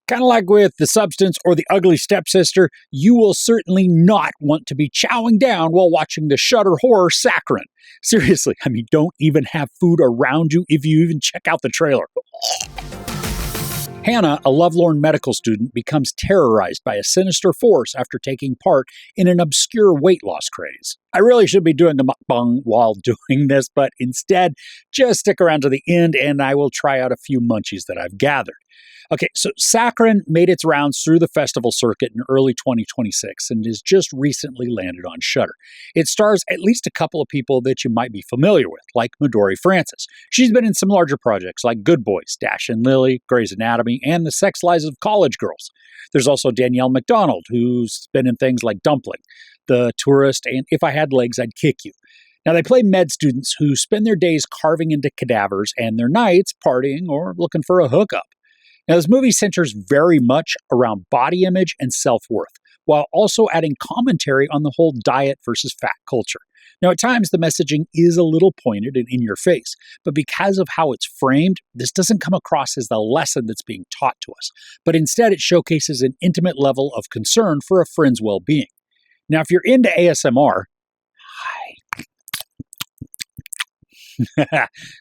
Kind of like with The Substance or The Ugly Stepsister, you will certainly not want to be chowing down while watching the Shudder horror Saccharine. Seriously, don't even have food around you if you even check out the trailer. Hana, a lovelorn medical student, becomes terrorized by a sinister force after taking part in an obscure weight loss craze. I really should be doing a mukbang while doing this, but instead, just stick around to the end and I will try out a few munchies that I've gathered. Okay, so Saccharine made its rounds through the festival circuit in early 2026 and has just recently landed on Shudder. It stars at least a couple of people that you might be familiar with, like Midori Francis. She's been in some larger projects like Good Boys, Dash and Lily, Grey's Anatomy, and The Sex Lives of College Girls. There's also Danielle McDonald, who's been in things like Dumpling, The Tourist, and If I Had Legs, I'd Kick You. Now, they play med students who spend their days carving into cadavers and their nights partying or looking for a hookup. Now, this movie centers very much around body image and self-worth, while also adding commentary on the whole diet versus fat culture. Now, at times, the messaging is a little pointed and in your face, but because of how it's framed, this doesn't come across as the lesson that's being taught to us, but instead it showcases an intimate level of concern for a friend's well-being. Now, if you're into ASMR,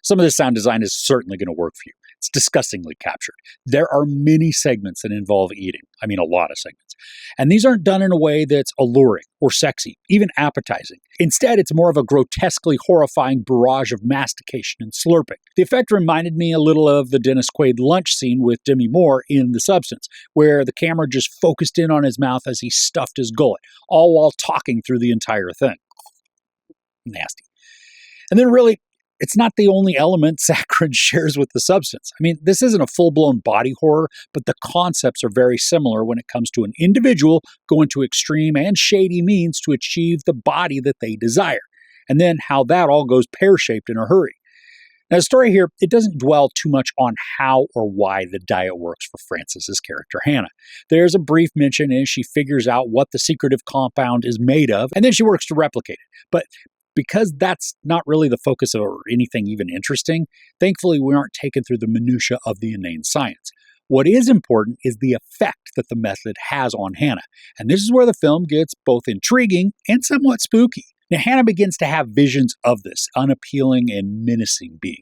some of this sound design is certainly going to work for you. It's disgustingly captured. There are many segments that involve eating. A lot of segments. And these aren't done in a way that's alluring or sexy, even appetizing. Instead, it's more of a grotesquely horrifying barrage of mastication and slurping. The effect reminded me a little of the Dennis Quaid lunch scene with Demi Moore in The Substance, where the camera just focused in on his mouth as he stuffed his gullet, all while talking through the entire thing. Nasty. And then really, it's not the only element Saccharine shares with The Substance. This isn't a full-blown body horror, but the concepts are very similar when it comes to an individual going to extreme and shady means to achieve the body that they desire, and then how that all goes pear-shaped in a hurry. Now, the story here, it doesn't dwell too much on how or why the diet works for Francis's character, Hana. There's a brief mention as she figures out what the secretive compound is made of, and then she works to replicate it. But because that's not really the focus of anything even interesting, thankfully we aren't taken through the minutiae of the inane science. What is important is the effect that the method has on Hana, and this is where the film gets both intriguing and somewhat spooky. Now, Hana begins to have visions of this unappealing and menacing being.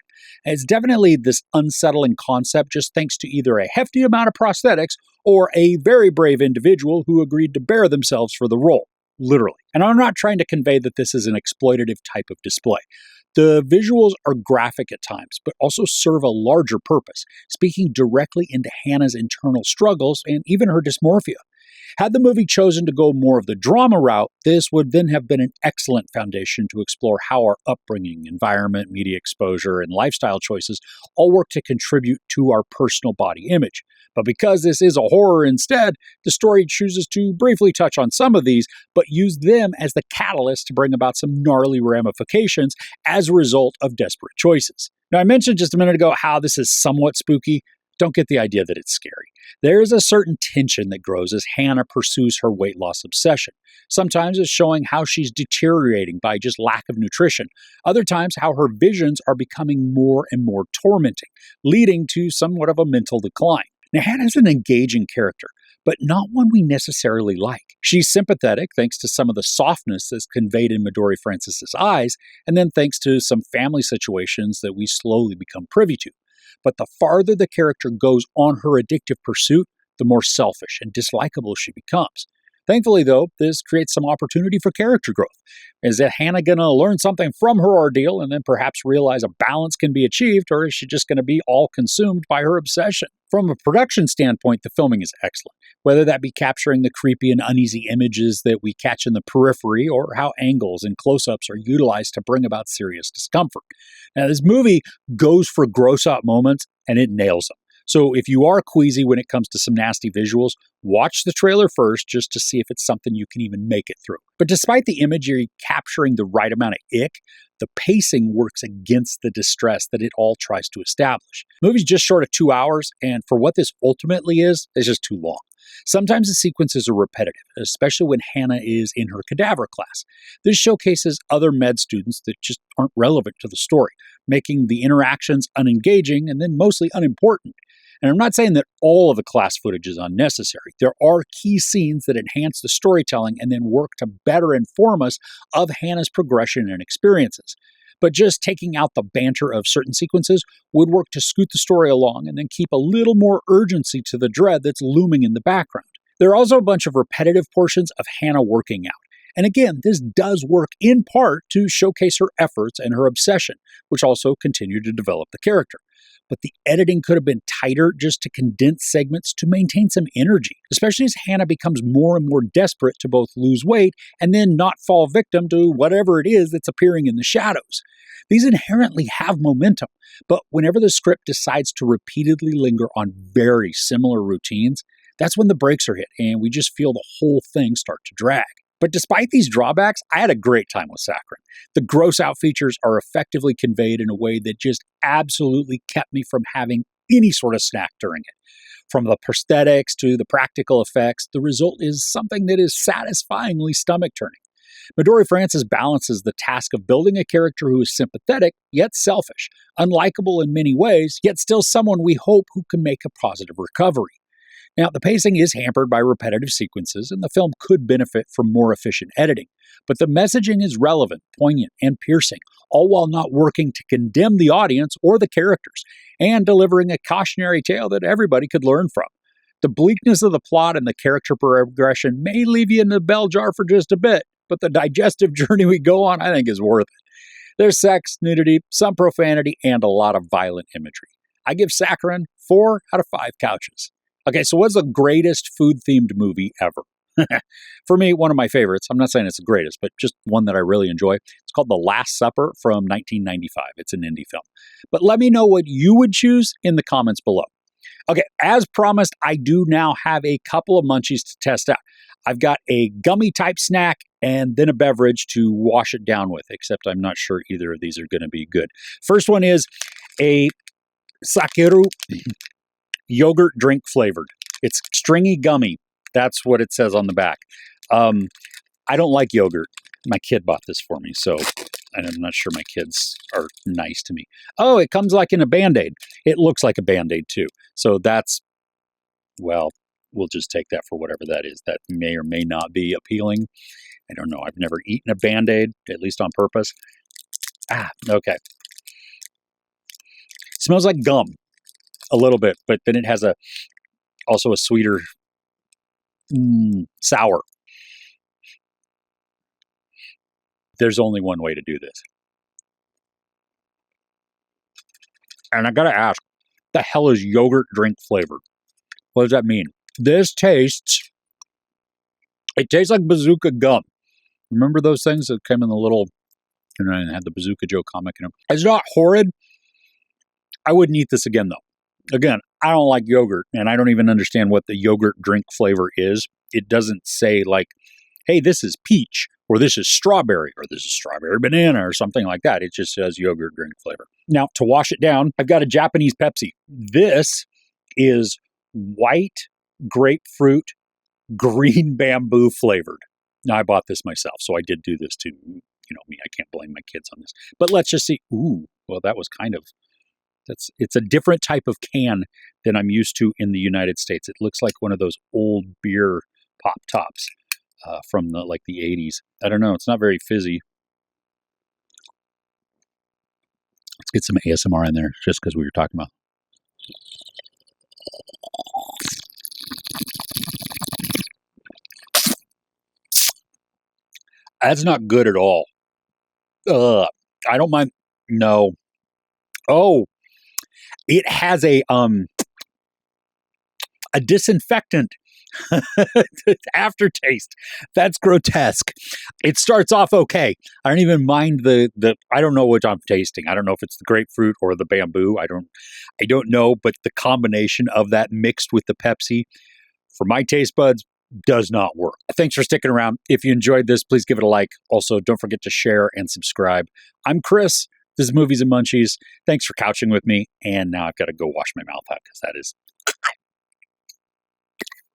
And it's definitely this unsettling concept just thanks to either a hefty amount of prosthetics or a very brave individual who agreed to bare themselves for the role. Literally. And I'm not trying to convey that this is an exploitative type of display. The visuals are graphic at times, but also serve a larger purpose, speaking directly into Hana's internal struggles and even her dysmorphia. Had the movie chosen to go more of the drama route, this would then have been an excellent foundation to explore how our upbringing, environment, media exposure, and lifestyle choices all work to contribute to our personal body image. But because this is a horror instead, the story chooses to briefly touch on some of these, but use them as the catalyst to bring about some gnarly ramifications as a result of desperate choices. Now, I mentioned just a minute ago how this is somewhat spooky. Don't get the idea that it's scary. There is a certain tension that grows as Hana pursues her weight loss obsession. Sometimes it's showing how she's deteriorating by just lack of nutrition. Other times, how her visions are becoming more and more tormenting, leading to somewhat of a mental decline. Now, Hana's an engaging character, but not one we necessarily like. She's sympathetic thanks to some of the softness that's conveyed in Midori Francis's eyes, and then thanks to some family situations that we slowly become privy to. But the farther the character goes on her addictive pursuit, the more selfish and dislikable she becomes. Thankfully, though, this creates some opportunity for character growth. Is that Hana going to learn something from her ordeal and then perhaps realize a balance can be achieved, or is she just going to be all consumed by her obsession? From a production standpoint, the filming is excellent, whether that be capturing the creepy and uneasy images that we catch in the periphery or how angles and close-ups are utilized to bring about serious discomfort. Now, this movie goes for gross-out moments, and it nails them. So if you are queasy when it comes to some nasty visuals, watch the trailer first just to see if it's something you can even make it through. But despite the imagery capturing the right amount of ick, the pacing works against the distress that it all tries to establish. The movie's just short of 2 hours, and for what this ultimately is, it's just too long. Sometimes the sequences are repetitive, especially when Hana is in her cadaver class. This showcases other med students that just aren't relevant to the story, making the interactions unengaging and then mostly unimportant. And I'm not saying that all of the class footage is unnecessary. There are key scenes that enhance the storytelling and then work to better inform us of Hana's progression and experiences. But just taking out the banter of certain sequences would work to scoot the story along and then keep a little more urgency to the dread that's looming in the background. There are also a bunch of repetitive portions of Hana working out. And again, this does work in part to showcase her efforts and her obsession, which also continue to develop the character. But the editing could have been tighter just to condense segments to maintain some energy, especially as Hana becomes more and more desperate to both lose weight and then not fall victim to whatever it is that's appearing in the shadows. These inherently have momentum, but whenever the script decides to repeatedly linger on very similar routines, that's when the brakes are hit and we just feel the whole thing start to drag. But despite these drawbacks, I had a great time with Saccharine. The gross out features are effectively conveyed in a way that just absolutely kept me from having any sort of snack during it. From the prosthetics to the practical effects, the result is something that is satisfyingly stomach-turning. Midori Francis balances the task of building a character who is sympathetic, yet selfish, unlikable in many ways, yet still someone we hope who can make a positive recovery. Now, the pacing is hampered by repetitive sequences, and the film could benefit from more efficient editing. But the messaging is relevant, poignant, and piercing, all while not working to condemn the audience or the characters, and delivering a cautionary tale that everybody could learn from. The bleakness of the plot and the character progression may leave you in the bell jar for just a bit, but the digestive journey we go on, I think, is worth it. There's sex, nudity, some profanity, and a lot of violent imagery. I give Saccharine 4 out of 5 couches. Okay, so what's the greatest food-themed movie ever? For me, one of my favorites, I'm not saying it's the greatest, but just one that I really enjoy. It's called The Last Supper from 1995. It's an indie film. But let me know what you would choose in the comments below. Okay, as promised, I do now have a couple of munchies to test out. I've got a gummy-type snack and then a beverage to wash it down with, except I'm not sure either of these are going to be good. First one is a Saccharine yogurt drink flavored. It's stringy gummy. That's what it says on the back. I don't like yogurt. My kid bought this for me, so I'm not sure my kids are nice to me. Oh, it comes like in a Band-Aid. It looks like a Band-Aid too. So that's, well, we'll just take that for whatever that is. That may or may not be appealing. I don't know. I've never eaten a Band-Aid, at least on purpose. Okay. Smells like gum. A little bit, but then it has also a sweeter, sour. There's only one way to do this. And I gotta ask, the hell is yogurt drink flavored? What does that mean? It tastes like Bazooka gum. Remember those things that came in the little, and had the Bazooka Joe comic in them? It's not horrid. I wouldn't eat this again though. Again, I don't like yogurt, and I don't even understand what the yogurt drink flavor is. It doesn't say like, hey, this is peach, or this is strawberry, or this is strawberry banana, or something like that. It just says yogurt drink flavor. Now, to wash it down, I've got a Japanese Pepsi. This is white grapefruit green bamboo flavored. Now, I bought this myself, so I did do this to, me. I can't blame my kids on this. But let's just see. Ooh, well, that was kind of... It's a different type of can than I'm used to in the United States. It looks like one of those old beer pop tops from the 80s. I don't know. It's not very fizzy. Let's get some ASMR in there just because we were talking about. That's not good at all. I don't mind. No. Oh. It has a disinfectant aftertaste. That's grotesque. It starts off okay. I don't even mind the I don't know what I'm tasting. I don't know if it's the grapefruit or the bamboo. I don't know, but the combination of that mixed with the Pepsi, for my taste buds, does not work. Thanks for sticking around. If you enjoyed this, please give it a like. Also, don't forget to share and subscribe. I'm Chris. This is Movies and Munchies. Thanks for couching with me. And now I've got to go wash my mouth out because that is